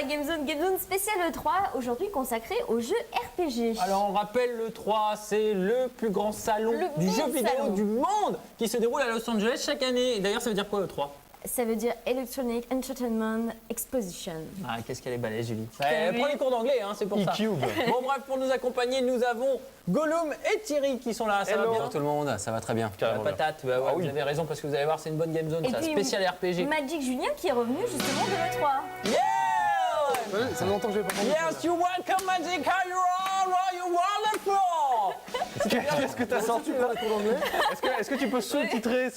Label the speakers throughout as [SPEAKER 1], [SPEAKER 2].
[SPEAKER 1] la Game Zone spéciale E3, aujourd'hui consacrée aux jeux RPG.
[SPEAKER 2] Alors on rappelle le 3, c'est le plus grand salon du jeu vidéo du monde qui se déroule à Los Angeles chaque année. Et d'ailleurs ça veut dire quoi le 3?
[SPEAKER 1] Ça veut dire Electronic Entertainment Exposition.
[SPEAKER 2] Ah, qu'est-ce qu'elle est balèze, Julie. Prends les cours d'anglais, hein, c'est pour ça.
[SPEAKER 3] E-Cube.
[SPEAKER 2] Bon, bref, pour nous accompagner, nous avons Gollum et Thierry qui sont là. Ça va bien?
[SPEAKER 4] Bonjour tout le monde, ça va très bien.
[SPEAKER 2] La patate, bah ouais, vous avez raison parce que vous allez voir, c'est une bonne game zone,
[SPEAKER 1] Et
[SPEAKER 2] ça,
[SPEAKER 1] puis,
[SPEAKER 2] spécial RPG.
[SPEAKER 1] Magic Julien qui est revenu justement de l'E3.
[SPEAKER 2] Yeah!
[SPEAKER 3] Ouais, ça fait longtemps que j'ai pas entendu.
[SPEAKER 2] Yes, you welcome Magic, how you are, you wonderful!
[SPEAKER 3] Qu'est-ce que t'as sorti là, cours d'anglais? Est-ce que tu peux sous-titrer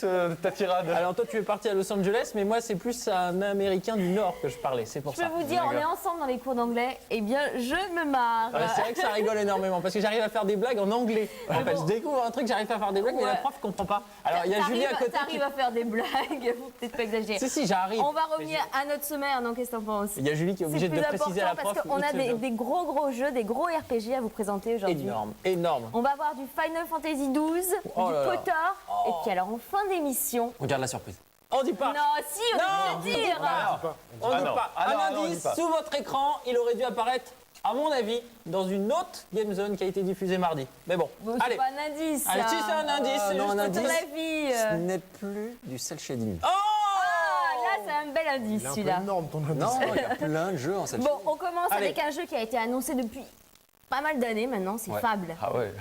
[SPEAKER 3] ta tirade?
[SPEAKER 2] Alors toi tu es parti à Los Angeles, mais moi c'est plus un américain du Nord que je parlais, c'est pour
[SPEAKER 1] Je
[SPEAKER 2] ça.
[SPEAKER 1] peux vous dire, on est ensemble dans les cours d'anglais, eh bien je me marre.
[SPEAKER 2] Ouais, c'est vrai que ça rigole énormément parce que j'arrive à faire des blagues en anglais. En fait, je découvre un truc, j'arrive à faire des blagues, mais la prof comprend pas. Alors il y a Julie à côté.
[SPEAKER 1] T'arrives à faire des blagues, faut peut-être pas exagérer.
[SPEAKER 2] Si, j'arrive.
[SPEAKER 1] On va revenir à notre sommaire, non, qu'est-ce que t'en penses?
[SPEAKER 2] Il y a Julie qui est obligée de préciser à la prof.
[SPEAKER 1] Parce qu'on a des gros jeux, des gros RPG à vous présenter aujourd'hui.
[SPEAKER 2] Énorme.
[SPEAKER 1] On va avoir du Final Fantasy XII, du Kotor, et puis alors en fin d'émission...
[SPEAKER 4] On garde la surprise.
[SPEAKER 2] On dit pas.
[SPEAKER 1] Non, si, on peut le dire.
[SPEAKER 2] On dit pas. Un indice, sous votre écran, il aurait dû apparaître, à mon avis, dans une autre Game Zone qui a été diffusée mardi. Mais bon,
[SPEAKER 1] Bon,
[SPEAKER 2] allez.
[SPEAKER 1] c'est pas un indice.
[SPEAKER 2] Allez, si c'est un indice, c'est
[SPEAKER 4] non,
[SPEAKER 2] juste
[SPEAKER 4] un indice.
[SPEAKER 1] Ton avis.
[SPEAKER 4] Ce n'est plus du cel shading.
[SPEAKER 2] Oh
[SPEAKER 1] Là, c'est un bel indice,
[SPEAKER 3] Il est un peu
[SPEAKER 1] celui-là.
[SPEAKER 3] énorme ton indice.
[SPEAKER 4] Non, il y a plein de jeux en cel
[SPEAKER 1] Bon,
[SPEAKER 4] shading.
[SPEAKER 1] on commence
[SPEAKER 2] Allez.
[SPEAKER 1] avec un jeu qui a été annoncé depuis pas mal d'années maintenant, c'est
[SPEAKER 4] Ouais.
[SPEAKER 1] Fable.
[SPEAKER 3] Ah ouais,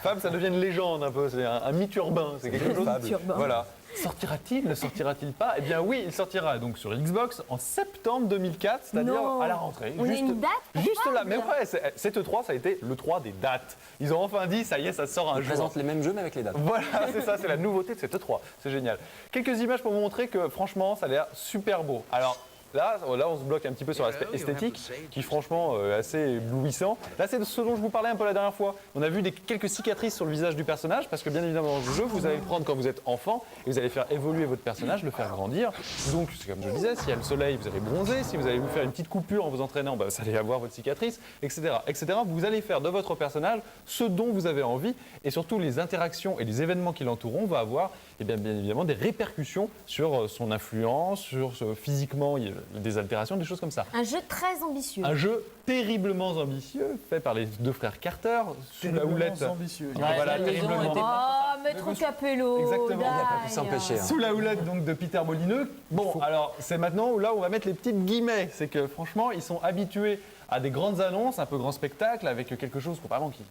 [SPEAKER 3] Fable, ça devient une légende un peu, c'est un mythe urbain, c'est quelque chose.
[SPEAKER 1] mythe urbain.
[SPEAKER 3] Voilà. Sortira-t-il, ne sortira-t-il pas? Eh bien oui, il sortira donc sur Xbox en septembre 2004, c'est-à-dire
[SPEAKER 1] Non.
[SPEAKER 3] à la rentrée.
[SPEAKER 1] On a une date pour
[SPEAKER 3] Juste là,
[SPEAKER 1] Fable.
[SPEAKER 3] mais ouais, cette E3, ça a été l'E3 des dates. Ils ont enfin dit, ça y est, ça sort un
[SPEAKER 4] On
[SPEAKER 3] jour.
[SPEAKER 4] présente les mêmes jeux mais avec les dates.
[SPEAKER 3] Voilà, c'est ça, c'est la nouveauté de cette E3. C'est génial. Quelques images pour vous montrer que franchement, ça a l'air super beau. Alors là, on se bloque un petit peu sur l'aspect esthétique, qui franchement est assez éblouissant. Là, c'est ce dont je vous parlais un peu la dernière fois. On a vu quelques cicatrices sur le visage du personnage, parce que bien évidemment, dans le jeu, vous allez le prendre quand vous êtes enfant, et vous allez faire évoluer votre personnage, le faire grandir. Donc, c'est comme je le disais, s'il y a le soleil, vous allez bronzer. Si vous allez vous faire une petite coupure en vous entraînant, bah, vous allez avoir votre cicatrice, etc., etc. Vous allez faire de votre personnage ce dont vous avez envie, et surtout les interactions et les événements qui l'entourent vont avoir, eh bien évidemment, des répercussions sur son influence, sur physiquement, il y a des altérations, des choses comme ça.
[SPEAKER 1] Un jeu très ambitieux.
[SPEAKER 3] Un jeu terriblement ambitieux, fait par les deux frères Carter, sous la houlette.
[SPEAKER 5] ambitieux.
[SPEAKER 3] Voilà,
[SPEAKER 2] la maison
[SPEAKER 3] terriblement.
[SPEAKER 2] était-
[SPEAKER 1] Oh, Maître Capello.
[SPEAKER 3] Exactement.
[SPEAKER 1] die.
[SPEAKER 3] Il a
[SPEAKER 4] pas pu s'empêcher, hein.
[SPEAKER 3] Sous la houlette donc de Peter Molineux. Bon, alors c'est maintenant où là on va mettre les petites guillemets. C'est que franchement, ils sont habitués à des grandes annonces, un peu grand spectacle, avec quelque chose vraiment qui,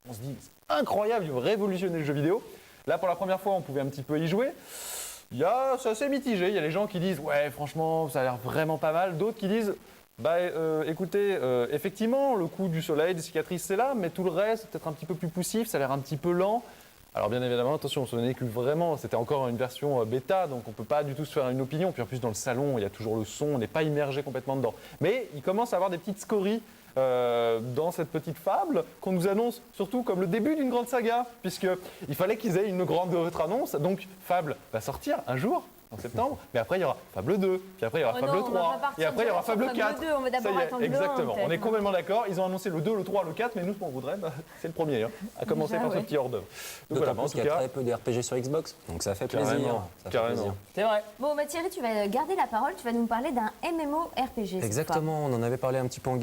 [SPEAKER 3] on se dit, c'est incroyable, ils vont révolutionner le jeu vidéo. Là, pour la première fois, on pouvait un petit peu y jouer. C'est assez mitigé. Il y a les gens qui disent ouais, franchement, ça a l'air vraiment pas mal. D'autres qui disent bah écoutez, effectivement, le coup du soleil, des cicatrices, c'est là, mais tout le reste, c'est peut-être un petit peu plus poussif, ça a l'air un petit peu lent. Alors bien évidemment, attention, on n'est que vraiment, c'était encore une version bêta, donc on ne peut pas du tout se faire une opinion. Puis en plus, dans le salon, il y a toujours le son, on n'est pas immergé complètement dedans. Mais il commence à avoir des petites scories dans cette petite fable qu'on nous annonce surtout comme le début d'une grande saga, puisqu'il fallait qu'ils aient une grande annonce. Donc Fable va sortir un jour, en septembre, mais après il y aura Fable 2, puis après il y aura
[SPEAKER 1] Oh
[SPEAKER 3] Fable
[SPEAKER 1] non, on va
[SPEAKER 3] 3,
[SPEAKER 1] pas partir
[SPEAKER 3] et après il y aura
[SPEAKER 1] direct sur
[SPEAKER 3] Fable
[SPEAKER 1] Fable
[SPEAKER 3] 4.
[SPEAKER 1] 2, on va d'abord
[SPEAKER 3] Ça y est,
[SPEAKER 1] attendre le
[SPEAKER 3] exactement,
[SPEAKER 1] un,
[SPEAKER 3] on est
[SPEAKER 1] peut-être.
[SPEAKER 3] complètement d'accord. Ils ont annoncé le 2, le 3, le 4, mais nous ce qu'on voudrait, bah, c'est le premier, hein, à commencer
[SPEAKER 1] Déjà,
[SPEAKER 3] par ce
[SPEAKER 1] ouais.
[SPEAKER 3] petit hors-d'œuvre. Donc
[SPEAKER 4] D'autant
[SPEAKER 3] voilà, bah, en
[SPEAKER 4] plus
[SPEAKER 3] tout
[SPEAKER 4] qu'il y a
[SPEAKER 3] cas,
[SPEAKER 4] très peu de RPG sur Xbox, donc ça fait plaisir.
[SPEAKER 3] Carrément,
[SPEAKER 4] Ça fait
[SPEAKER 3] carrément.
[SPEAKER 4] plaisir.
[SPEAKER 2] C'est vrai.
[SPEAKER 1] Bon, bah Thierry, tu vas garder la parole, tu vas nous parler d'un MMORPG. cette fois.
[SPEAKER 4] Exactement, on en avait parlé un petit peu en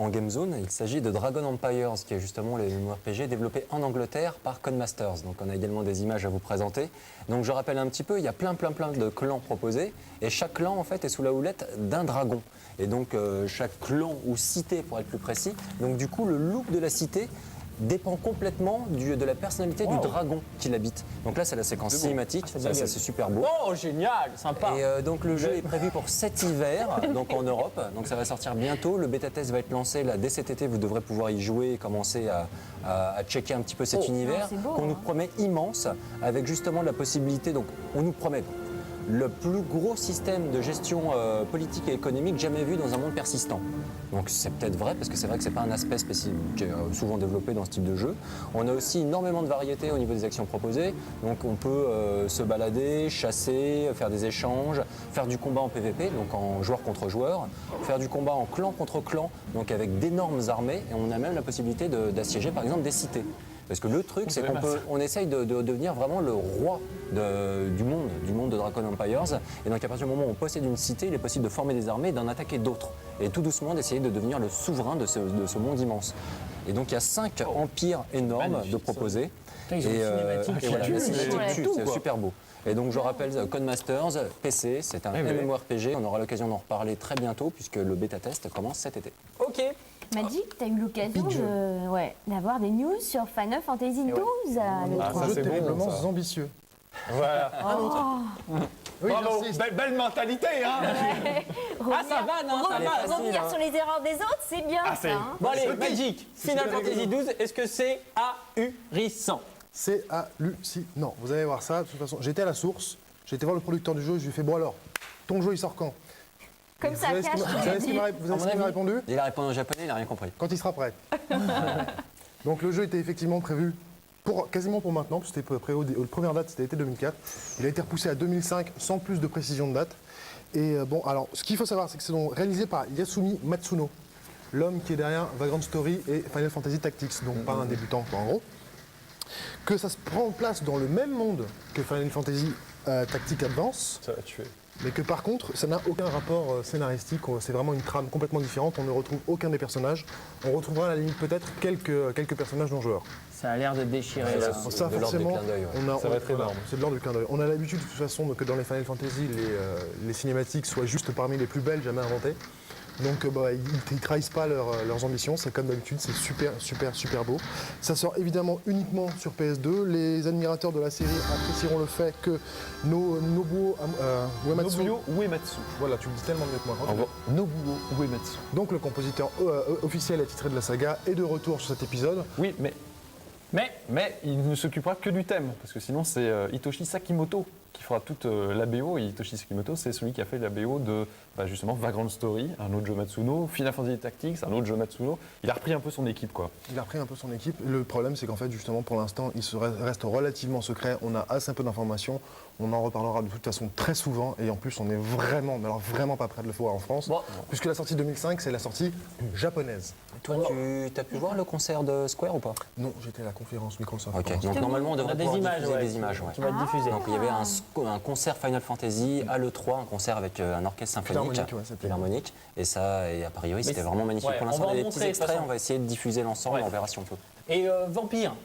[SPEAKER 4] Game Zone. Il s'agit de Dragon Empires, qui est justement les MMORPG développés en Angleterre par Codemasters. Donc on a également des images à vous présenter. Donc je rappelle un petit peu, il y a plein de clans proposés, et chaque clan en fait est sous la houlette d'un dragon. Et donc chaque clan ou cité pour être plus précis. Donc du coup le look de la cité dépend complètement de la personnalité du dragon qui l'habite. Donc là c'est la séquence cinématique, ça c'est super beau.
[SPEAKER 2] Oh, génial, sympa.
[SPEAKER 4] Et donc le jeu est prévu pour cet hiver, donc en Europe. Donc ça va sortir bientôt. Le bêta test va être lancé là dès cet été. Vous devrez pouvoir y jouer et commencer à checker un petit peu cet univers
[SPEAKER 1] c'est beau,
[SPEAKER 4] qu'on
[SPEAKER 1] hein.
[SPEAKER 4] nous promet immense, avec justement la possibilité. Donc on nous promet le plus gros système de gestion politique et économique jamais vu dans un monde persistant. Donc c'est peut-être vrai, parce que c'est vrai que c'est pas un aspect spécifique qui est souvent développé dans ce type de jeu. On a aussi énormément de variété au niveau des actions proposées. Donc on peut se balader, chasser, faire des échanges, faire du combat en PVP, donc en joueur contre joueur, faire du combat en clan contre clan, donc avec d'énormes armées, et on a même la possibilité d'assiéger par exemple des cités. Parce que le truc, c'est qu'on essaye de devenir vraiment le roi du monde de Dragon Empires. Et donc à partir du moment où on possède une cité, il est possible de former des armées et d'en attaquer d'autres. Et tout doucement d'essayer de devenir le souverain de ce monde immense. Et donc il y a 5 empires énormes de proposer.
[SPEAKER 2] Ils ont une cinématique.
[SPEAKER 4] Et voilà, la
[SPEAKER 1] Ouais,
[SPEAKER 4] cinématique,
[SPEAKER 2] tout,
[SPEAKER 4] c'est
[SPEAKER 2] quoi.
[SPEAKER 4] super beau. Et donc je rappelle Codemasters, PC, c'est un MMORPG. On aura l'occasion d'en reparler très bientôt puisque le bêta test commence cet été.
[SPEAKER 2] Ok.
[SPEAKER 1] Magic, t'as eu l'occasion d'avoir des news sur Final Fantasy XII à
[SPEAKER 3] Ah,
[SPEAKER 5] Un
[SPEAKER 3] ça,
[SPEAKER 5] jeu
[SPEAKER 3] c'est bon,
[SPEAKER 5] terriblement
[SPEAKER 3] ça.
[SPEAKER 5] ambitieux.
[SPEAKER 3] Voilà.
[SPEAKER 5] Oui,
[SPEAKER 3] Bravo,
[SPEAKER 5] j'insiste.
[SPEAKER 3] belle mentalité, hein.
[SPEAKER 2] Ah, ça va, non, ça va.
[SPEAKER 1] Revenir sur les erreurs des autres, c'est bien
[SPEAKER 3] Ah,
[SPEAKER 1] ça.
[SPEAKER 3] c'est-
[SPEAKER 1] hein.
[SPEAKER 2] Bon, allez,
[SPEAKER 3] Ok.
[SPEAKER 2] Magic, Final Fantasy XII, est-ce que c'est ahurissant?
[SPEAKER 5] C'est hallucinant. Vous allez voir ça. De toute façon, j'étais à la source, j'ai été voir le producteur du jeu, je lui ai fait bon alors, ton jeu il sort quand?
[SPEAKER 1] Comme ça,
[SPEAKER 5] Vous savez ce
[SPEAKER 1] cache.
[SPEAKER 5] qu'il m'a répondu?
[SPEAKER 4] Il a répondu en japonais, il n'a rien compris.
[SPEAKER 5] Quand il sera prêt. Donc le jeu était effectivement prévu quasiment pour maintenant, parce que c'était prévu, la première date c'était été 2004. Il a été repoussé à 2005 sans plus de précision de date. Et bon, alors ce qu'il faut savoir, c'est que c'est donc réalisé par Yasumi Matsuno, l'homme qui est derrière Vagrant Story et Final Fantasy Tactics, donc pas un débutant quoi, en gros. Que ça se prend en place dans le même monde que Final Fantasy Tactics Advance.
[SPEAKER 3] Ça va tuer.
[SPEAKER 5] Mais que par contre, ça n'a aucun rapport scénaristique, c'est vraiment une trame complètement différente, on ne retrouve aucun des personnages. On retrouvera à la limite peut-être quelques personnages non joueurs.
[SPEAKER 2] Ça a l'air de déchirer.
[SPEAKER 4] Ouais,
[SPEAKER 2] là.
[SPEAKER 4] ça,
[SPEAKER 5] Ça
[SPEAKER 4] de l'ordre du
[SPEAKER 5] forcément,
[SPEAKER 4] clin d'œil, ouais.
[SPEAKER 3] Ça va être énorme.
[SPEAKER 5] c'est de l'ordre du clin d'œil. On a l'habitude de toute façon que dans les Final Fantasy, les cinématiques soient juste parmi les plus belles jamais inventées. Donc ils ne trahissent pas leurs ambitions, c'est comme d'habitude, c'est super beau. Ça sort évidemment uniquement sur PS2. Les admirateurs de la série apprécieront le fait que Nobuo Uematsu,
[SPEAKER 3] Nobuo Uematsu.
[SPEAKER 5] voilà, tu le dis tellement mieux que moi.
[SPEAKER 3] Au revoir. Nobuo Uematsu.
[SPEAKER 5] Donc le compositeur officiel et titré de la saga est de retour sur cet épisode.
[SPEAKER 3] Oui, mais il ne s'occupera que du thème, parce que sinon c'est Hitoshi Sakimoto qui fera toute la BO. Et Hitoshi Sakimoto, c'est celui qui a fait la BO de justement Vagrant Story, un autre jeu Matsuno, Final Fantasy Tactics, un autre jeu Matsuno. Il a repris un peu son équipe, quoi.
[SPEAKER 5] Il a repris un peu son équipe. Le problème, c'est qu'en fait, justement, pour l'instant, il reste relativement secret. On a assez peu d'informations. On en reparlera de toute façon très souvent. Et en plus, on est vraiment, mais alors vraiment pas prêt de le voir en France.
[SPEAKER 2] Bon.
[SPEAKER 5] Puisque la sortie 2005, c'est la sortie japonaise.
[SPEAKER 4] Toi, tu as pu voir le concert de Square ou pas?
[SPEAKER 5] Non, j'étais à la conférence Microsoft.
[SPEAKER 4] Ok,
[SPEAKER 5] pour l'instant.
[SPEAKER 4] donc normalement on
[SPEAKER 2] On a
[SPEAKER 4] devrait
[SPEAKER 2] des
[SPEAKER 4] pouvoir
[SPEAKER 2] images,
[SPEAKER 4] diffuser
[SPEAKER 2] ouais,
[SPEAKER 4] des images. Ouais.
[SPEAKER 2] qui vont être diffusées.
[SPEAKER 4] Donc il y avait un concert Final Fantasy à l'E3, un concert avec un orchestre symphonique,
[SPEAKER 5] Philharmonique, ouais, c'était-
[SPEAKER 4] philharmonique, et ça, et a priori c'était
[SPEAKER 2] c'est-
[SPEAKER 4] vraiment magnifique.
[SPEAKER 2] ouais,
[SPEAKER 4] Pour
[SPEAKER 2] on
[SPEAKER 4] l'instant
[SPEAKER 2] va
[SPEAKER 4] on a
[SPEAKER 2] en
[SPEAKER 4] des
[SPEAKER 2] montrer,
[SPEAKER 4] petits
[SPEAKER 2] de toute
[SPEAKER 4] extraits,
[SPEAKER 2] façon.
[SPEAKER 4] on va essayer de diffuser l'ensemble,
[SPEAKER 2] Ouais.
[SPEAKER 4] on verra si on peut.
[SPEAKER 2] Et Vampire.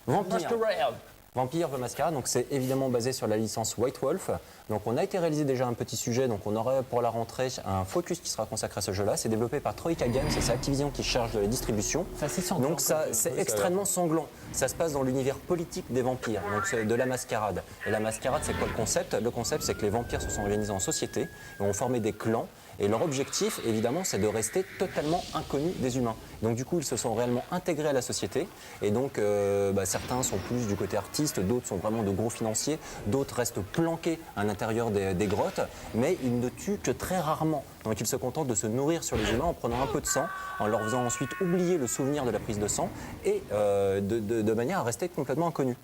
[SPEAKER 4] Vampire.
[SPEAKER 2] Masquerade.
[SPEAKER 4] Vampire the Masquerade, donc c'est évidemment basé sur la licence White Wolf. Donc on a été réalisé déjà un petit sujet, donc on aurait pour la rentrée un focus qui sera consacré à ce jeu-là. C'est développé par Troika Games, et c'est Activision qui charge de la distribution.
[SPEAKER 2] Ça, c'est sanglant,
[SPEAKER 4] Donc ça,
[SPEAKER 2] comme
[SPEAKER 4] c'est extrêmement sanglant. Ça se passe dans l'univers politique des vampires, donc c'est de la mascarade. Et la mascarade, c'est quoi le concept? Le concept, c'est que les vampires se sont organisés en société et ont formé des clans. Et leur objectif, évidemment, c'est de rester totalement inconnus des humains. Donc du coup, ils se sont réellement intégrés à la société. Et donc, certains sont plus du côté artiste, d'autres sont vraiment de gros financiers, d'autres restent planqués à l'intérieur des grottes, mais ils ne tuent que très rarement. Donc ils se contentent de se nourrir sur les humains en prenant un peu de sang, en leur faisant ensuite oublier le souvenir de la prise de sang, et de manière à rester complètement inconnus.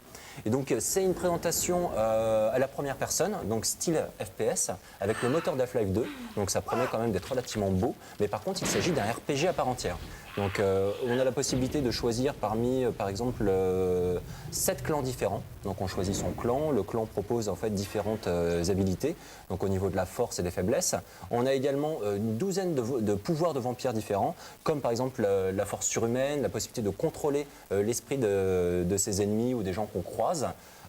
[SPEAKER 4] Et donc c'est une présentation à la première personne, donc style FPS, avec le moteur d'Half-Life 2, donc ça promet quand même d'être relativement beau, mais par contre il s'agit d'un RPG à part entière. Donc on a la possibilité de choisir parmi, par exemple, 7 clans différents. Donc on choisit son clan, le clan propose en fait différentes habilités, donc au niveau de la force et des faiblesses. On a également une douzaine de pouvoirs de vampires différents, comme par exemple la force surhumaine, la possibilité de contrôler l'esprit de ses ennemis ou des gens qu'on croise.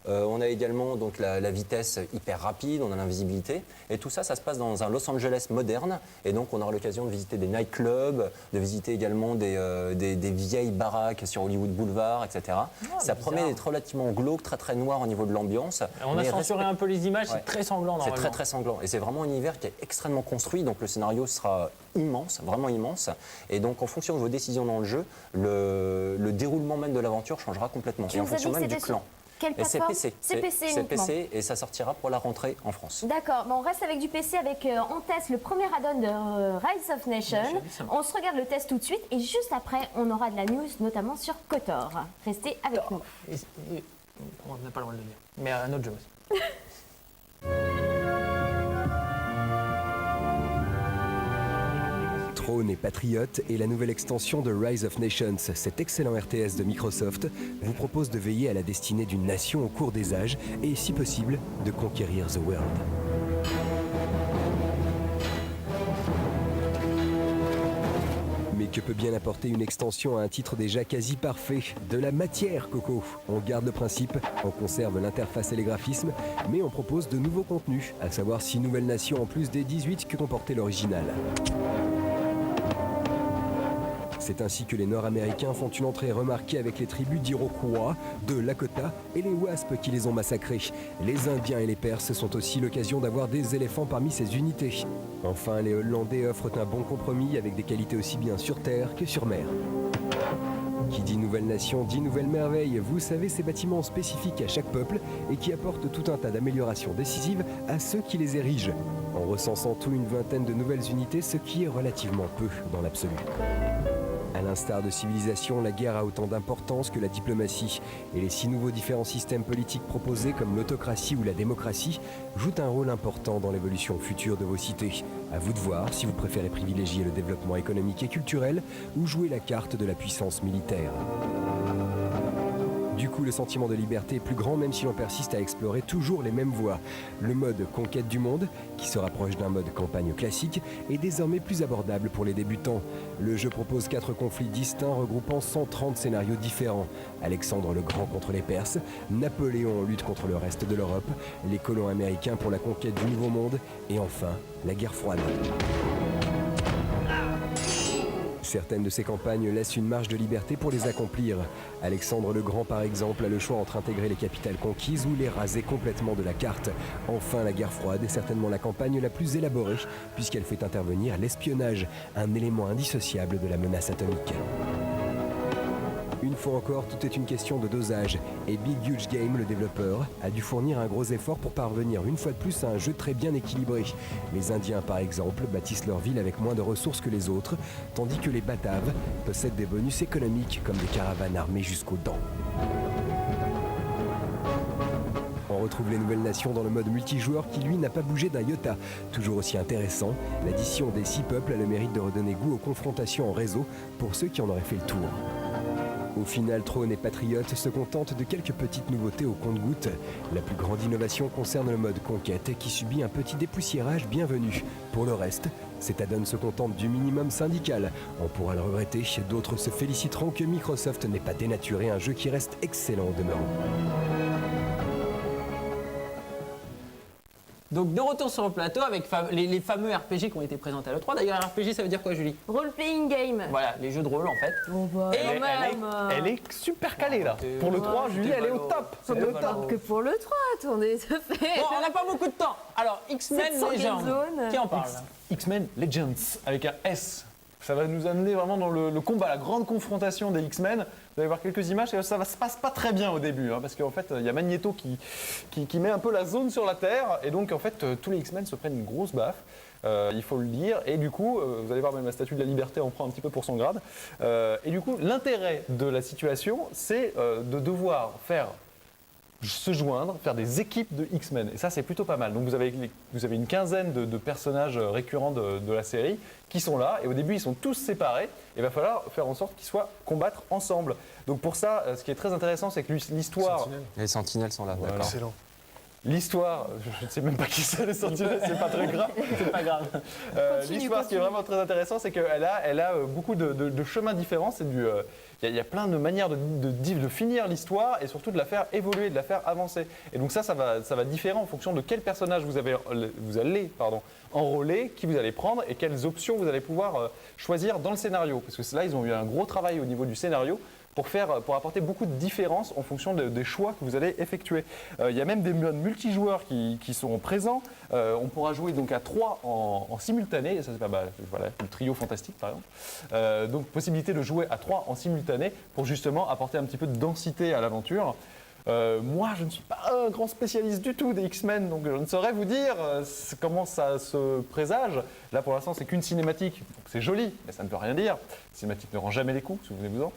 [SPEAKER 4] On a également donc la vitesse hyper rapide, on a l'invisibilité, et tout ça, ça se passe dans un Los Angeles moderne, et donc on aura l'occasion de visiter des nightclubs, de visiter également des vieilles baraques sur Hollywood Boulevard, etc. Ça promet d'être relativement glauque, très très noir au niveau de l'ambiance.
[SPEAKER 2] On a
[SPEAKER 4] mais
[SPEAKER 2] censuré un peu les images,
[SPEAKER 4] Ouais.
[SPEAKER 2] c'est très sanglant
[SPEAKER 4] C'est
[SPEAKER 2] normalement.
[SPEAKER 4] très sanglant, et c'est vraiment un univers qui est extrêmement construit, donc le scénario sera immense, vraiment immense, et donc en fonction de vos décisions dans le jeu, le déroulement même de l'aventure changera complètement,
[SPEAKER 1] Tu
[SPEAKER 4] et en
[SPEAKER 1] nous as dit
[SPEAKER 4] fonction
[SPEAKER 1] que
[SPEAKER 4] même du
[SPEAKER 1] c'était
[SPEAKER 4] clan.
[SPEAKER 1] Quelle
[SPEAKER 4] Et c'est
[SPEAKER 1] plateforme?
[SPEAKER 4] PC.
[SPEAKER 1] C'est PC
[SPEAKER 4] C'est
[SPEAKER 1] uniquement.
[SPEAKER 4] PC et ça sortira pour la rentrée en France.
[SPEAKER 1] D'accord, bon, on reste avec du PC avec on teste le premier add-on de Rise of Nation.
[SPEAKER 2] ça va.
[SPEAKER 1] On se regarde le test tout de suite et juste après, on aura de la news notamment sur KOTOR. Restez avec nous.
[SPEAKER 2] On n'a pas le droit de le dire, mais un autre jeu aussi.
[SPEAKER 6] Throne et Patriot est la nouvelle extension de Rise of Nations. Cet excellent RTS de Microsoft vous propose de veiller à la destinée d'une nation au cours des âges et, si possible, de conquérir The World. Mais que peut bien apporter une extension à un titre déjà quasi parfait? De la matière, Coco. On garde le principe, on conserve l'interface et les graphismes, mais on propose de nouveaux contenus, à savoir 6 nouvelles nations en plus des 18 que comportait l'original. C'est ainsi que les Nord-Américains font une entrée remarquée avec les tribus d'Iroquois, de Lakota et les Wasps qui les ont massacrés. Les Indiens et les Perses sont aussi l'occasion d'avoir des éléphants parmi ces unités. Enfin, les Hollandais offrent un bon compromis avec des qualités aussi bien sur terre que sur mer. Qui dit nouvelle nation dit nouvelle merveille. Vous savez, ces bâtiments spécifiques à chaque peuple et qui apportent tout un tas d'améliorations décisives à ceux qui les érigent. En recensant tout une vingtaine de nouvelles unités, ce qui est relativement peu dans l'absolu. À l'instar de Civilisation, la guerre a autant d'importance que la diplomatie. Et les 6 nouveaux différents systèmes politiques proposés, comme l'autocratie ou la démocratie, jouent un rôle important dans l'évolution future de vos cités. À vous de voir si vous préférez privilégier le développement économique et culturel ou jouer la carte de la puissance militaire. Du coup, le sentiment de liberté est plus grand même si l'on persiste à explorer toujours les mêmes voies. Le mode conquête du monde, qui se rapproche d'un mode campagne classique, est désormais plus abordable pour les débutants. Le jeu propose 4 conflits distincts regroupant 130 scénarios différents. Alexandre le Grand contre les Perses, Napoléon en lutte contre le reste de l'Europe, les colons américains pour la conquête du Nouveau Monde, et enfin, la guerre froide. Certaines de ces campagnes laissent une marge de liberté pour les accomplir. Alexandre le Grand, par exemple, a le choix entre intégrer les capitales conquises ou les raser complètement de la carte. Enfin, la guerre froide est certainement la campagne la plus élaborée, puisqu'elle fait intervenir l'espionnage, un élément indissociable de la menace atomique. Une fois encore, tout est une question de dosage, et Big Huge Game, le développeur, a dû fournir un gros effort pour parvenir une fois de plus à un jeu très bien équilibré. Les Indiens, par exemple, bâtissent leur ville avec moins de ressources que les autres, tandis que les Bataves possèdent des bonus économiques comme des caravanes armées jusqu'aux dents. On retrouve les nouvelles nations dans le mode multijoueur qui, lui, n'a pas bougé d'un iota. Toujours aussi intéressant, l'addition des 6 peuples a le mérite de redonner goût aux confrontations en réseau pour ceux qui en auraient fait le tour. Au final, Throne et Patriot se contentent de quelques petites nouveautés au compte-gouttes. La plus grande innovation concerne le mode conquête qui subit un petit dépoussiérage bienvenu. Pour le reste, cet add-on se contente du minimum syndical. On pourra le regretter, d'autres se féliciteront que Microsoft n'ait pas dénaturé un jeu qui reste excellent au demeurant.
[SPEAKER 2] Donc de retour sur le plateau avec les fameux RPG qui ont été présentés à l'E3. D'ailleurs, RPG, ça veut dire quoi, Julie?
[SPEAKER 1] Role-playing game.
[SPEAKER 2] Voilà, les jeux de rôle en fait.
[SPEAKER 1] Oh bah,
[SPEAKER 2] Et
[SPEAKER 1] quand même,
[SPEAKER 3] Elle est super calée là. Pour le 3, Julie, elle est au top.
[SPEAKER 2] C'est
[SPEAKER 3] Elle est au
[SPEAKER 2] pas
[SPEAKER 3] top.
[SPEAKER 1] que pour le 3, attendez, ça fait...
[SPEAKER 2] Bon, on n'a pas beaucoup de temps. Alors, X-Men
[SPEAKER 1] 700
[SPEAKER 2] Legends.
[SPEAKER 1] Game Zone.
[SPEAKER 2] Qui en parle?
[SPEAKER 3] X-Men Legends avec un S. Ça va nous amener vraiment dans le combat, la grande confrontation des X-Men. Vous allez voir quelques images et ça ne se passe pas très bien au début, hein, parce qu'en fait, il y a Magneto qui met un peu la zone sur la Terre, et donc en fait, tous les X-Men se prennent une grosse baffe. Il faut le dire, et du coup, vous allez voir même la statue de la liberté en prend un petit peu pour son grade. Et du coup, l'intérêt de la situation, c'est de devoir se joindre, faire des équipes de X-Men. Et ça, c'est plutôt pas mal. Donc vous avez une quinzaine de personnages récurrents de la série qui sont là. Et au début, ils sont tous séparés. Et il va falloir faire en sorte qu'ils soient combattre ensemble. Donc pour ça, ce qui est très intéressant, c'est que l'histoire...
[SPEAKER 4] Les sentinelles sont là,
[SPEAKER 3] Voilà.
[SPEAKER 4] d'accord.
[SPEAKER 5] Excellent.
[SPEAKER 3] L'histoire, je ne sais même pas qui c'est les sentinelles, c'est pas très grave.
[SPEAKER 2] C'est pas grave.
[SPEAKER 3] L'histoire, ce qui est vraiment très intéressant, c'est qu'elle a beaucoup de chemins différents. Il y a plein de manières de finir l'histoire et surtout de la faire évoluer, de la faire avancer. Et donc ça va différer en fonction de quel personnage vous allez enrôler, qui vous allez prendre et quelles options vous allez pouvoir choisir dans le scénario. Parce que là, ils ont eu un gros travail au niveau du scénario pour apporter beaucoup de différences en fonction des choix que vous allez effectuer. Il y a même des modes multijoueurs qui seront présents. On pourra jouer donc à 3 en simultané. Et ça, c'est pas mal. Voilà, le trio fantastique, par exemple. Donc, possibilité de jouer à 3 en simultané pour justement apporter un petit peu de densité à l'aventure. Moi, je ne suis pas un grand spécialiste du tout des X-Men, donc je ne saurais vous dire comment ça se présage. Là, pour l'instant, c'est qu'une cinématique, donc c'est joli, mais ça ne veut rien dire. La cinématique ne rend jamais les coups, souvenez-vous-en.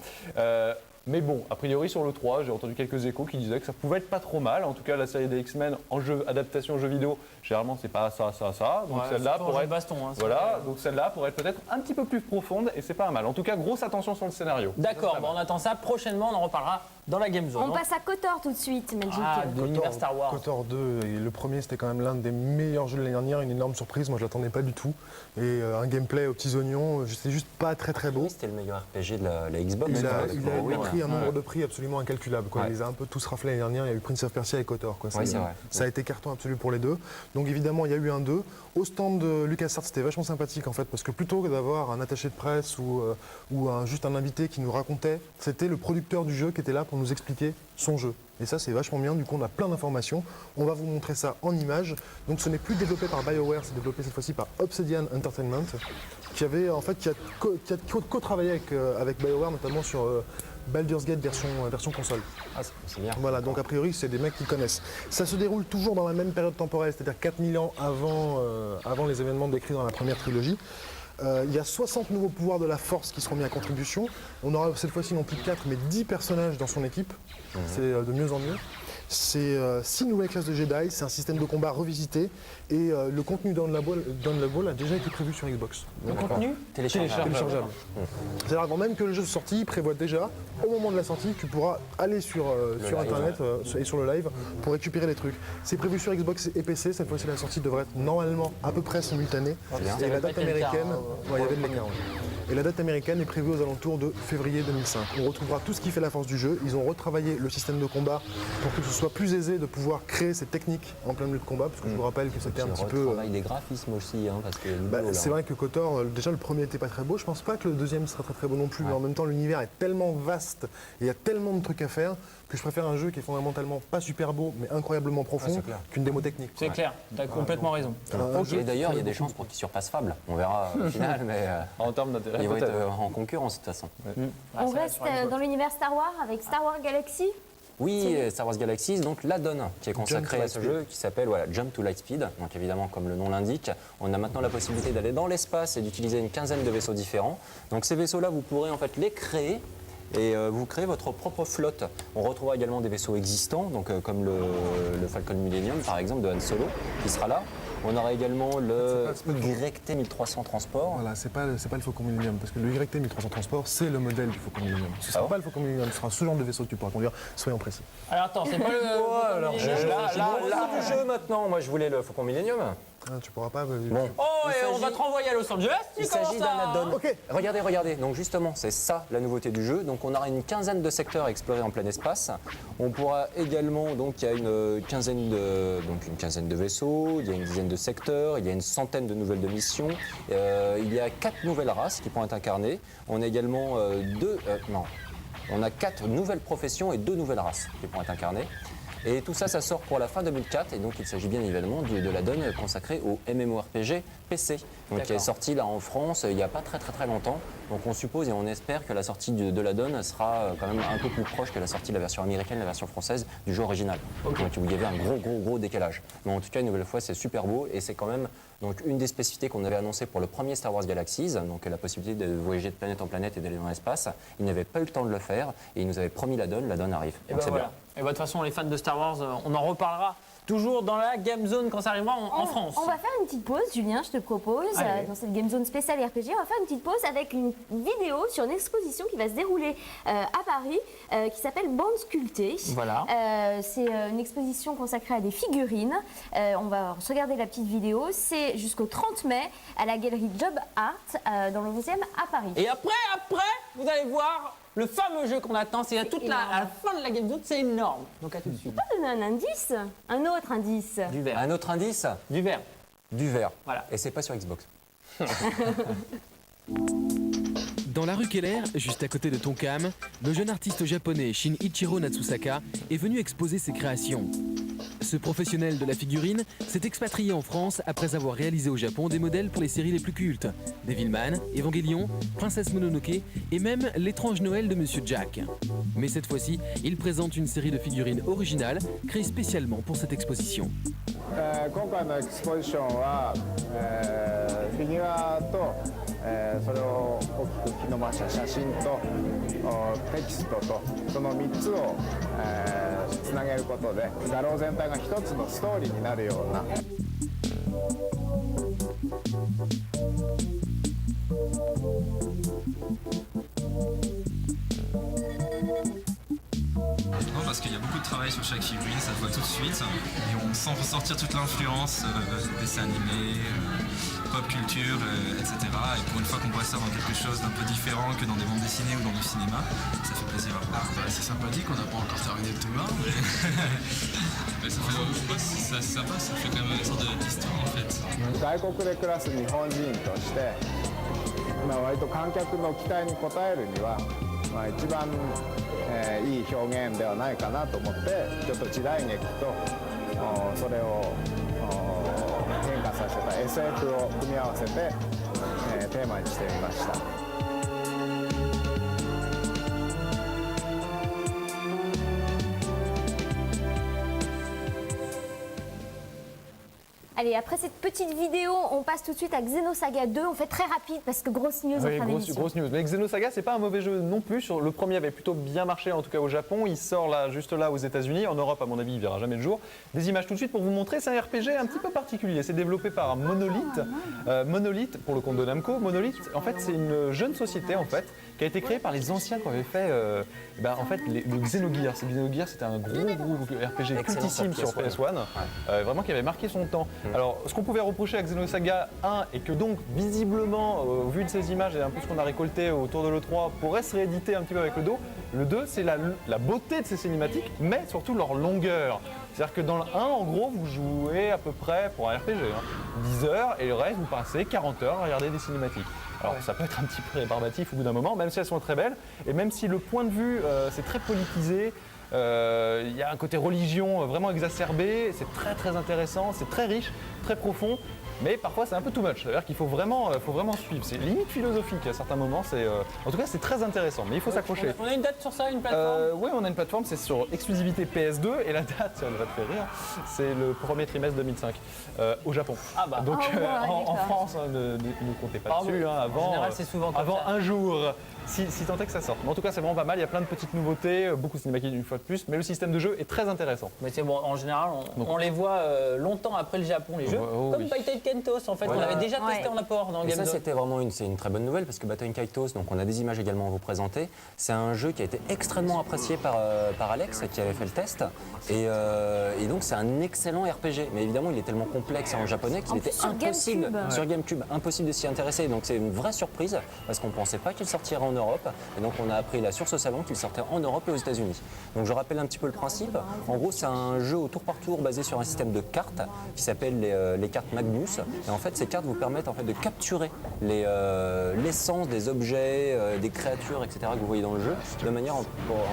[SPEAKER 3] Mais bon, a priori sur le 3, j'ai entendu quelques échos qui disaient que ça pouvait être pas trop mal. En tout cas, la série des X-Men en jeu, adaptation jeu vidéo, généralement c'est pas ça. Donc
[SPEAKER 2] Ouais,
[SPEAKER 3] celle-là
[SPEAKER 2] surtout en jeu
[SPEAKER 3] pourrait
[SPEAKER 2] de baston, hein, c'est
[SPEAKER 3] voilà,
[SPEAKER 2] vrai.
[SPEAKER 3] donc celle-là pourrait être peut-être un petit peu plus profonde et c'est pas mal. En tout cas, grosse attention sur le scénario.
[SPEAKER 2] D'accord, bon, on attend ça. Prochainement, on en reparlera dans la Game Zone.
[SPEAKER 1] On passe à KOTOR tout de suite, Magic.
[SPEAKER 2] Ah, de l'univers
[SPEAKER 5] KOTOR-
[SPEAKER 2] Star Wars.
[SPEAKER 5] KOTOR 2, et le premier, c'était quand même l'un des meilleurs jeux de l'année dernière, une énorme surprise. Moi, je l'attendais pas du tout. Et un gameplay aux petits oignons, c'était juste pas très beau.
[SPEAKER 4] Oui, c'était le meilleur RPG de la Xbox.
[SPEAKER 5] Il a,
[SPEAKER 4] quoi.
[SPEAKER 5] il a pris un nombre de prix absolument incalculable. Quoi.
[SPEAKER 4] Ouais.
[SPEAKER 5] Il les a un peu tous raflés l'année dernière. Il y a eu Prince of Persia et KOTOR. Quoi.
[SPEAKER 4] Oui, c'est vrai.
[SPEAKER 5] Ça a été carton absolu pour les deux. Donc évidemment, il y a eu un 2. Au stand de LucasArts, c'était vachement sympathique en fait, parce que plutôt que d'avoir un attaché de presse ou juste un invité qui nous racontait, c'était le producteur du jeu qui était là pour nous expliquer son jeu. Et ça, c'est vachement bien. Du coup, on a plein d'informations. On va vous montrer ça en images. Donc, ce n'est plus développé par BioWare, c'est développé cette fois-ci par Obsidian Entertainment, qui a co-travaillé avec BioWare, notamment sur Baldur's Gate version console.
[SPEAKER 4] Ah, c'est bien.
[SPEAKER 5] Voilà, donc a priori, c'est des mecs qui connaissent. Ça se déroule toujours dans la même période temporelle, c'est-à-dire 4000 ans avant les événements décrits dans la première trilogie. Il y a 60 nouveaux pouvoirs de la force qui seront mis à contribution. On aura cette fois-ci non plus 4 mais 10 personnages dans son équipe. C'est de mieux en mieux. C'est 6 nouvelles classes de Jedi, c'est un système de combat revisité et le contenu downloadable a déjà été prévu sur Xbox.
[SPEAKER 2] Le contenu
[SPEAKER 5] Téléchargeable. C'est-à-dire avant même que le jeu soit sorti, il prévoit déjà, au moment de la sortie, tu pourras aller sur Internet et sur le live pour récupérer les trucs. C'est prévu sur Xbox et PC, cette fois-ci la sortie devrait être normalement à peu près simultanée. Et la date américaine, il y avait de l'écart. Et la date américaine est prévue aux alentours de février 2005. On retrouvera tout ce qui fait la force du jeu. Ils ont retravaillé le système de combat pour que ce soit plus aisé de pouvoir créer ces techniques en plein milieu de combat, parce que je vous rappelle que c'était un petit peu...
[SPEAKER 4] Travail des graphismes aussi, hein, parce que
[SPEAKER 5] C'est vrai que KOTOR, déjà le premier n'était pas très beau, je pense pas que le deuxième sera très beau non plus, mais en même temps l'univers est tellement vaste et il y a tellement de trucs à faire que je préfère un jeu qui est fondamentalement pas super beau mais incroyablement profond
[SPEAKER 4] clair.
[SPEAKER 5] qu'une démo technique.
[SPEAKER 2] C'est clair, t'as complètement raison.
[SPEAKER 4] Et d'ailleurs, il y a des chances pour qu'ils surpassent Fable. On verra au final, mais
[SPEAKER 3] En termes d'intérêt,
[SPEAKER 4] ils vont être
[SPEAKER 3] peut-être.
[SPEAKER 4] en concurrence de toute façon.
[SPEAKER 1] On reste dans l'univers Star Wars avec Star Wars Galaxy.
[SPEAKER 4] Oui, Star Wars Galaxies, donc la donne qui est consacrée
[SPEAKER 5] Jump
[SPEAKER 4] à
[SPEAKER 5] to
[SPEAKER 4] ce
[SPEAKER 5] Lightspeed.
[SPEAKER 4] jeu qui s'appelle Jump to Lightspeed. Donc évidemment, comme le nom l'indique, on a maintenant la possibilité d'aller dans l'espace et d'utiliser une quinzaine de vaisseaux différents. Donc ces vaisseaux-là, vous pourrez en fait les créer. Et vous créez votre propre flotte. On retrouvera également des vaisseaux existants, donc comme le Falcon Millennium par exemple de Han Solo, qui sera là. On aura également le
[SPEAKER 5] C'est pas-
[SPEAKER 4] YT 1300 Transport.
[SPEAKER 5] Voilà, c'est pas le Faucon Millennium, parce que le YT 1300 Transport, c'est le modèle du Faucon Millennium. Ce sera pas le Faucon Millennium, ce sera ce genre de vaisseau que tu pourras conduire, soyons précis.
[SPEAKER 2] Alors attends, c'est pas le.
[SPEAKER 4] Alors, là, du jeu maintenant, moi je voulais le Faucon Millennium.
[SPEAKER 5] Ah, tu pourras pas...
[SPEAKER 4] Bon.
[SPEAKER 2] Oh, et on
[SPEAKER 4] s'agit-
[SPEAKER 2] va te renvoyer à Los Angeles, tu
[SPEAKER 4] Il s'agit
[SPEAKER 2] commences
[SPEAKER 4] d'un
[SPEAKER 2] à-
[SPEAKER 4] add-on.
[SPEAKER 5] Ok.
[SPEAKER 4] Regardez. Donc justement, c'est ça la nouveauté du jeu. Donc on aura une quinzaine de secteurs à explorer en plein espace. On pourra également, donc il y a une quinzaine de vaisseaux, il y a une dizaine de secteurs, il y a une centaine de nouvelles de missions. Il y a 4 nouvelles races qui pourront être incarnées. On a également on a 4 nouvelles professions et 2 nouvelles races qui pourront être incarnées. Et tout ça, ça sort pour la fin 2004. Et donc, il s'agit bien évidemment de la donne consacrée au MMORPG PC. Donc, qui est
[SPEAKER 2] D'accord.
[SPEAKER 4] sorti là en France il n'y a pas très longtemps. Donc, on suppose et on espère que la sortie de la donne sera quand même un peu plus proche que la sortie de la version américaine, la version française du jeu original. Donc, où il y avait un gros décalage. Mais en tout cas, une nouvelle fois, c'est super beau et c'est quand même donc une des spécificités qu'on avait annoncées pour le premier Star Wars Galaxies, donc la possibilité de voyager de planète en planète et d'aller dans l'espace. Ils n'avaient pas eu le temps de le faire et ils nous avaient promis la donne arrive.
[SPEAKER 2] Et
[SPEAKER 4] Donc,
[SPEAKER 2] ben
[SPEAKER 4] c'est
[SPEAKER 2] voilà.
[SPEAKER 4] bien.
[SPEAKER 2] Et bah, de toute façon, les fans de Star Wars, on en reparlera toujours dans la Game Zone quand ça arrivera en France.
[SPEAKER 1] On va faire une petite pause, Julien, je te propose,
[SPEAKER 2] Allez.
[SPEAKER 1] dans cette Game Zone spéciale RPG. On va faire une petite pause avec une vidéo sur une exposition qui va se dérouler à Paris, qui s'appelle Bande sculptée.
[SPEAKER 2] Voilà.
[SPEAKER 1] C'est une exposition consacrée à des figurines. On va regarder la petite vidéo. C'est jusqu'au 30 mai à la galerie Job Art, dans le 11e à Paris.
[SPEAKER 2] Et après, vous allez voir le fameux jeu qu'on attend. C'est à la fin de la Game Zone, c'est énorme. Donc à tout de suite.
[SPEAKER 1] Je peux donner un indice, un autre indice.
[SPEAKER 2] Du vert.
[SPEAKER 4] Un autre indice,
[SPEAKER 2] Du vert.
[SPEAKER 4] du vert.
[SPEAKER 2] Voilà.
[SPEAKER 4] Et c'est pas sur Xbox.
[SPEAKER 7] Dans la rue Keller, juste à côté de Tonkam, le jeune artiste japonais Shinichiro Natsusaka est venu exposer ses créations. Ce professionnel de la figurine s'est expatrié en France après avoir réalisé au Japon des modèles pour les séries les plus cultes, Devilman, Evangelion, Princesse Mononoke et même L'étrange Noël de Monsieur Jack. Mais cette fois-ci, il présente une série de figurines originales créées spécialement pour cette exposition.
[SPEAKER 8] 今回のエクスポジションは、フィギュアと、それを大きく引き伸ばした写真とテキストとその3つを、つなげることで画廊全体が一つのストーリーになるような。
[SPEAKER 9] Non, parce qu'il y a beaucoup de travail sur chaque figurine, ça se voit tout de suite, et on sent ressortir toute l'influence dessins animés, pop culture, etc. Et pour une fois qu'on voit ça dans quelque chose d'un peu différent que dans des bandes dessinées ou dans du cinéma, ça fait plaisir à voir. C'est sympathique, on n'a pas encore terminé le tome 1, mais ça fait, c'est sympa, ça fait quand même une sorte d'histoire en fait.
[SPEAKER 8] 外国で暮らす日本人として、割と観客の期待に応えるには、一番、いい表現ではないかなと思って、ちょっと時代劇とそれを変化させた SF を組み合わせて、テーマにしてみました。
[SPEAKER 1] Allez, après cette petite vidéo, on passe tout de suite à Xenosaga 2. On fait très rapide parce que grosse news en fin d'émission.
[SPEAKER 3] Grosse news. Mais Xenosaga, c'est pas un mauvais jeu non plus. Le premier avait plutôt bien marché, en tout cas au Japon. Il sort là, juste là aux États-Unis. En Europe, à mon avis, il verra jamais le jour. Des images tout de suite pour vous montrer. C'est un RPG un petit peu particulier. C'est développé par Monolith. Monolith, pour le compte de Namco. Monolith, en fait, c'est une jeune société en fait qui a été créée par les anciens qui avaient fait en fait, le Xenogears. Xenogears, c'était un gros RPG cultissime sur PS1, vraiment qui avait marqué son temps. Alors, ce qu'on pouvait reprocher à Xenosaga 1 et que donc, visiblement, au vu de ces images et un peu ce qu'on a récolté autour de l'E3, pourrait se rééditer un petit peu avec le 2, c'est la beauté de ces cinématiques, mais surtout leur longueur. C'est-à-dire que dans le 1, en gros, vous jouez à peu près, pour un RPG, 10 heures, et le reste, vous passez 40 heures à regarder des cinématiques. Alors ça peut être un petit peu rébarbatif au bout d'un moment, même si elles sont très belles, et même si le point de vue, c'est très politisé, il y a un côté religion vraiment exacerbé, c'est très très intéressant, c'est très riche, très profond, mais parfois c'est un peu too much, c'est-à-dire qu'il faut vraiment suivre, c'est limite philosophique à certains moments, en tout cas c'est très intéressant, mais il faut s'accrocher.
[SPEAKER 2] On a une date sur ça, une plateforme
[SPEAKER 3] Oui, on a une plateforme, c'est sur exclusivité PS2, et la date, elle va te faire rire, c'est le premier trimestre 2005, au Japon.
[SPEAKER 2] Ah bah.
[SPEAKER 3] Donc en France, ne comptez pas dessus, avant,
[SPEAKER 2] en général, c'est souvent comme
[SPEAKER 3] avant
[SPEAKER 2] ça.
[SPEAKER 3] un jour. Si tant est que ça sorte. Mais en tout cas, c'est vraiment pas mal. Il y a plein de petites nouveautés, beaucoup de cinématiques une fois de plus, mais le système de jeu est très intéressant.
[SPEAKER 2] Mais c'est bon, en général, on les voit longtemps après le Japon, les jeux. Comme Baten Kaitos, en fait, on l'avait déjà testé en apport dans Game
[SPEAKER 4] ça,
[SPEAKER 2] Zone.
[SPEAKER 4] c'était vraiment une très bonne nouvelle parce que Baten Kaitos, donc on a des images également à vous présenter. C'est un jeu qui a été extrêmement apprécié par Alex qui avait fait le test. Et donc, c'est un excellent RPG. Mais évidemment, il est tellement complexe en japonais qu'il était impossible sur GameCube, impossible de s'y intéresser. Donc, c'est une vraie surprise parce qu'on ne pensait pas qu'il sortirait en Europe. Et donc, on a appris là sur ce salon qu'il sortait en Europe et aux États-Unis. Donc, je rappelle un petit peu le principe. En gros, c'est un jeu au tour par tour basé sur un système de cartes qui s'appelle les cartes Magnus. Et en fait, ces cartes vous permettent en fait de capturer l'essence des objets, des créatures, etc. que vous voyez dans le jeu, de manière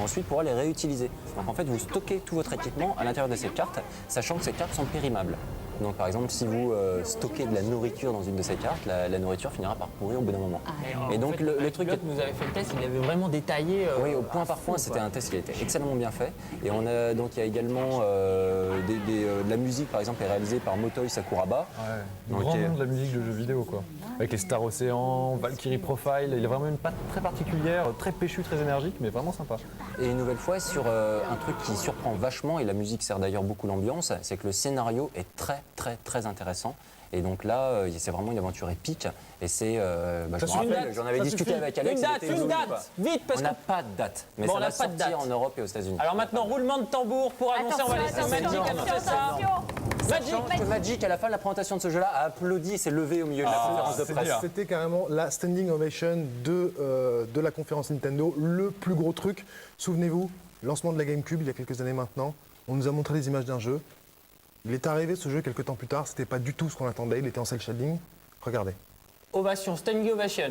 [SPEAKER 4] ensuite pouvoir les réutiliser. Donc, en fait, vous stockez tout votre équipement à l'intérieur de ces cartes, sachant que ces cartes sont périmables. Donc par exemple, si vous stockez de la nourriture dans une de ces cartes, la nourriture finira par pourrir au bout d'un moment.
[SPEAKER 2] Et donc fait, le truc que nous avait fait le test, il avait vraiment détaillé.
[SPEAKER 4] Oui, au point par point, c'était un test qui a été excellemment bien fait. Et on a donc il y a également de la musique, par exemple, est réalisée par Motoi Sakuraba.
[SPEAKER 3] Ouais, grand nom de la musique de jeux vidéo, quoi. Avec les Star Ocean, Valkyrie Profile, il a vraiment une patte très particulière, très péchue, très énergique, mais vraiment sympa.
[SPEAKER 4] Et une nouvelle fois, sur un truc qui surprend vachement, et la musique sert d'ailleurs beaucoup l'ambiance, c'est que le scénario est très intéressant. Et donc là, c'est vraiment une aventure épique. Et c'est, je me rappelle, j'en avais discuté avec Alex.
[SPEAKER 2] Une date, vite, parce
[SPEAKER 4] qu'on n'a pas de date, mais
[SPEAKER 2] bon,
[SPEAKER 4] ça va sortir en Europe et aux États-Unis.
[SPEAKER 2] Alors maintenant, roulement de tambour pour annoncer, on va laisser Magic annoncer ça.
[SPEAKER 4] Magic, à la fin de la présentation de ce jeu-là, a applaudi et s'est levé au milieu de la conférence de presse.
[SPEAKER 5] C'était carrément la standing ovation de la conférence Nintendo, le plus gros truc. Souvenez-vous, lancement de la GameCube il y a quelques années maintenant, on nous a montré des images d'un jeu. Il est arrivé ce jeu quelques temps plus tard, c'était pas du tout ce qu'on attendait, il était en cel shading. Regardez.
[SPEAKER 2] Ovation, standing ovation.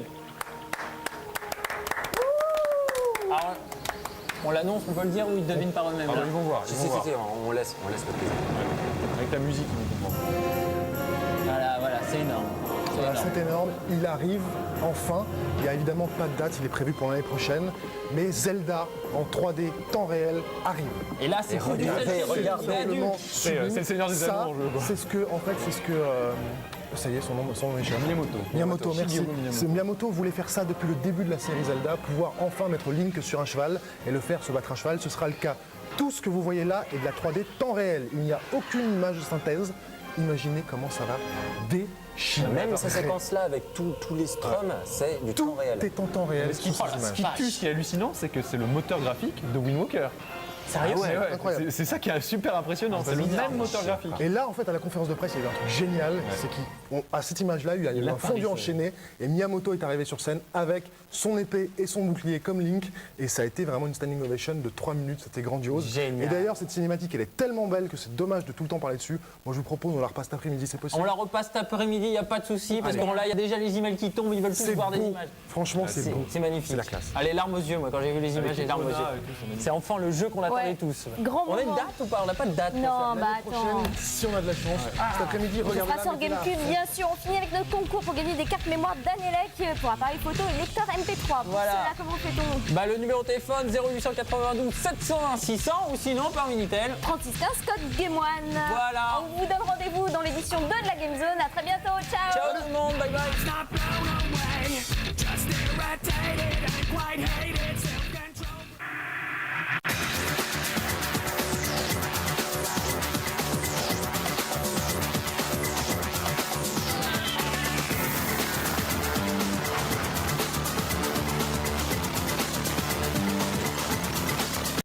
[SPEAKER 2] Alors, on l'annonce, on peut le dire ou ils devinent par eux-mêmes?
[SPEAKER 3] Ils vont voir.
[SPEAKER 4] On laisse le plaisir.
[SPEAKER 3] Avec la musique, on comprend.
[SPEAKER 2] Voilà, c'est énorme.
[SPEAKER 5] C'est énorme, il arrive enfin. Il n'y a évidemment pas de date, il est prévu pour l'année prochaine. Mais Zelda en 3D temps réel arrive.
[SPEAKER 2] Et là, c'est
[SPEAKER 4] regardez.
[SPEAKER 3] C'est le Seigneur des Anneaux en jeu.
[SPEAKER 5] C'est ce que Ça y est, son nom m'échappe.
[SPEAKER 3] Miyamoto.
[SPEAKER 5] Merci.
[SPEAKER 3] Shigeru Miyamoto.
[SPEAKER 5] Miyamoto voulait faire ça depuis le début de la série Zelda, pouvoir enfin mettre Link sur un cheval et le faire se battre à cheval. Ce sera le cas. Tout ce que vous voyez là est de la 3D temps réel. Il n'y a aucune image de synthèse. Imaginez comment ça va déchirer.
[SPEAKER 4] Même ces séquences-là avec tous les stroms, c'est du temps réel.
[SPEAKER 5] Tout est en temps réel.
[SPEAKER 3] Mais ce qui
[SPEAKER 5] sur ces images.
[SPEAKER 3] tue, ce qui est hallucinant, c'est que c'est le moteur graphique de Wind Walker.
[SPEAKER 2] Sérieux?
[SPEAKER 3] Ouais,
[SPEAKER 5] incroyable.
[SPEAKER 3] c'est ça qui est super impressionnant, c'est le même moteur graphique.
[SPEAKER 5] Et là, en fait, à la conférence de presse, il y avait un truc génial. C'est qu'à cette image-là, il y a eu un fondu enchaîné et Miyamoto est arrivé sur scène avec son épée et son bouclier comme Link. Et ça a été vraiment une standing ovation de 3 minutes. C'était grandiose.
[SPEAKER 2] Génial.
[SPEAKER 5] Et d'ailleurs, cette cinématique, elle est tellement belle que c'est dommage de tout le temps parler dessus. Moi, je vous propose, on la repasse cet après-midi, c'est possible.
[SPEAKER 2] On la repasse cet après-midi, il n'y a pas de souci, parce que là, il y a déjà les emails qui tombent, ils veulent tous
[SPEAKER 5] C'est
[SPEAKER 2] voir des
[SPEAKER 5] beau.
[SPEAKER 2] images.
[SPEAKER 5] Franchement, c'est beau.
[SPEAKER 2] C'est magnifique.
[SPEAKER 5] C'est la classe.
[SPEAKER 2] Allez, larmes aux yeux, moi, quand j'ai vu les images, j'ai larmes aux yeux. C'est enfin le jeu qu'on attendait
[SPEAKER 1] Ouais.
[SPEAKER 2] tous.
[SPEAKER 1] Grand
[SPEAKER 2] On a une
[SPEAKER 1] moment.
[SPEAKER 2] date ou pas? On n'a pas de date.
[SPEAKER 1] Non, bah attends.
[SPEAKER 5] Si on a de la chance, cet après-midi,
[SPEAKER 1] Ce
[SPEAKER 5] regardez
[SPEAKER 1] sera sur GameCube, bien sûr. On finit avec notre concours pour gagner des cartes mémoire d'Anelec pour appareil photo et lecteur MP3. Pour
[SPEAKER 2] Voilà.
[SPEAKER 1] cela, comment fait-on?
[SPEAKER 2] Bah, le numéro de téléphone 0892 720 600 ou sinon par Minitel.
[SPEAKER 1] 3615 code Game One.
[SPEAKER 2] Voilà.
[SPEAKER 1] On vous donne rendez-vous dans l'édition 2 de la Game Zone. À très bientôt. Ciao.
[SPEAKER 2] Ciao tout le monde, bye bye.
[SPEAKER 10] Not blown away, just irritated and quite hated.